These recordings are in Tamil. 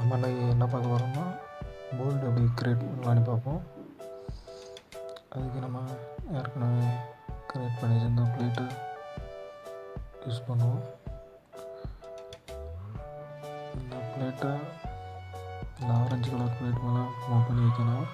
நம்ம என்ன பார்க்க போகிறோம்னா போல்டு எப்படி க்ரியேட் பண்ணலான்னு பார்ப்போம். அதுக்கு நம்ம ஏற்கனவே க்ரியேட் பண்ணி வச்சிருந்த ப்ளேட்டை யூஸ் பண்ணுவோம். இந்த ப்ளேட்டை இந்த ஆரஞ்சு கலர் ப்ளேட் மேலே மூவ் பண்ணி வைக்கணும்.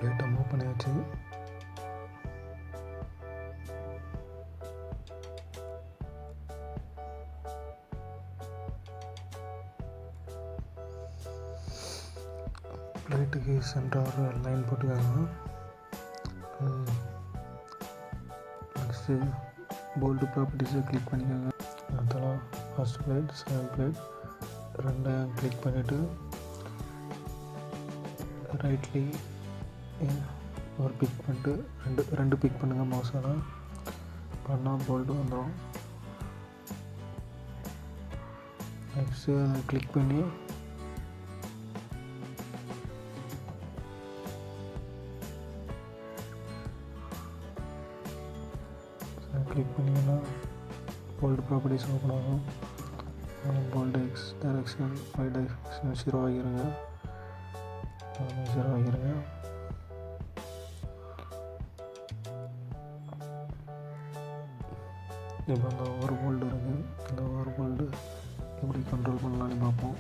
ப்ளேட்டை மூவ் பண்ணியாச்சு. ப்ளேட்டுக்கு சென்டர் ஒரு லைன் போட்டுக்காங்க. நெக்ஸ்ட்டு போல்டு ப்ராப்பர்ட்டிஸை கிளிக் பண்ணிக்கோங்க. அதெல்லாம் ஃபஸ்ட் ப்ளேட், செகண்ட் ப்ளேட் ரெண்டையும் கிளிக் பண்ணிவிட்டு ரைட்லி ஒரு பிக் பண்ணிட்டு ரெண்டு பிக் பண்ணுங்கள். மவுஸால் பண்ணால் போல்டு வந்துடும். நெக்ஸ்ட்டு அதை கிளிக் பண்ணி கிளிக் பண்ணிங்கன்னா போல்டு ப்ராப்பர்ட்டிஸ் ஓப்பன் ஆகும். Bold x direction y direction 0 ஆகிருங்க. 0 ஆகிருங்க. இப்போ அந்த ஒரு போல்டு இருக்குது. இந்த ஒரு போல்டு எப்படி கண்ட்ரோல் பண்ணலான்னு பார்ப்போம்.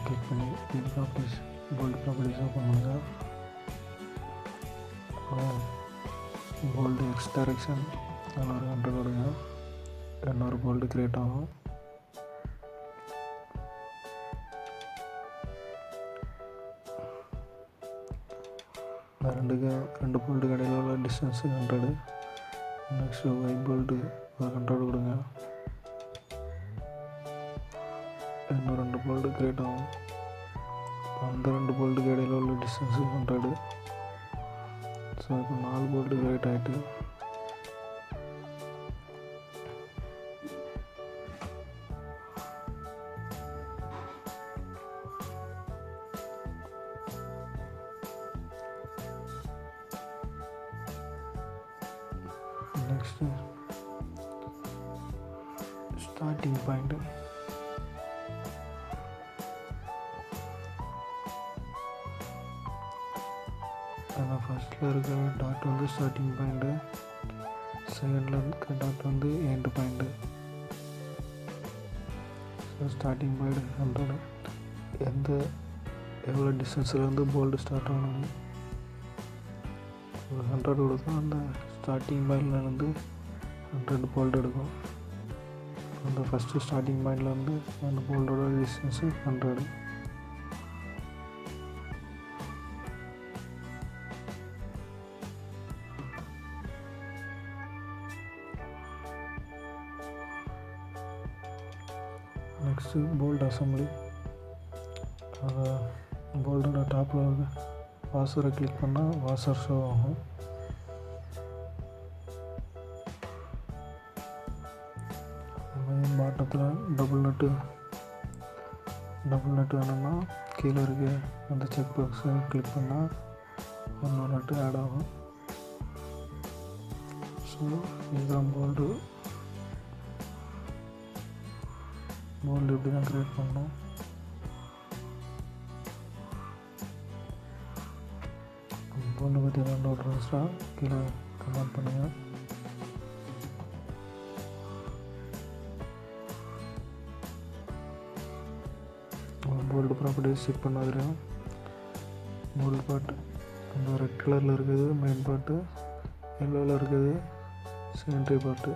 கிளிக் பண்ணி ப்ராப்பர்ட்டிஸ் போல்டு ப்ராப்பர்ட்டிஸ் ஓப்பன் பண்ணுங்க. போல்டு எக்ஸ் டைரக்ஷன் அதில் ஒரு 100 கொடுங்க. இன்னொரு போல்டு க்ரியேட் ஆகும். ரெண்டு போல்டு இடையில உள்ள டிஸ்டன்ஸு 100. நெக்ஸ்ட்டு ஒய் போல்டு ஒரு 100 கொடுங்க. இன்னும் 2 போல்டு க்ரியேட் ஆகும். அந்த 2 போல்டுக்கு இடையில உள்ள டிஸ்டன்ஸு 100. ஸோ இப்போ 4 போல்டு க்ரியேட் ஆகிட்டு நெக்ஸ்ட்டு ஸ்டார்டிங் பாயிண்ட்டு ஆனால் ஃபஸ்ட்டில் இருக்கிற டாட் வந்து ஸ்டார்டிங் பாயிண்ட்டு, செகண்டில் இருக்கிற டாட் வந்து end point. So starting point 100. எவ்வளோ டிஸ்டன்ஸ்லேருந்து போல்டு ஸ்டார்ட் ஆகணும் ஒரு 100 கொடுக்கும். அந்த ஸ்டார்டிங் பாயிண்ட்லேருந்து 100 போல்டு எடுக்கும். அந்த ஃபஸ்ட்டு ஸ்டார்டிங் பாயிண்ட்லேருந்து அந்த போல்டோட டிஸ்டன்ஸு 100. Next bolt assembly. போல்டோட டாப்பில் வாசரை கிளிக் பண்ணால் வாசர் ஷோ ஆகும். பாட்டத்தில் டபுள் நட்டு வேணும்னா கீழே இருக்க அந்த செக் பாக்ஸை கிளிக் பண்ணால் இன்னொரு நட்டு ஆட் ஆகும். ஸோ இதுதான் போல்டு இப்படி தான் க்ரியேட் பண்ணோம். போல்டு பற்றி ஏதாவது டவுட் இருந்துச்சுன்னா கீழே கமெண்ட் பண்ணுங்கள். போல்டு ப்ராப்பர்ட்டிஸ் செக் பண்ண தெரியும். போல்டு பார்ட் அந்த ரெட் கலரில் இருக்குது மெயின் பார்ட்டு, எல்லோவில் இருக்குது செகண்டரி பார்ட்டு.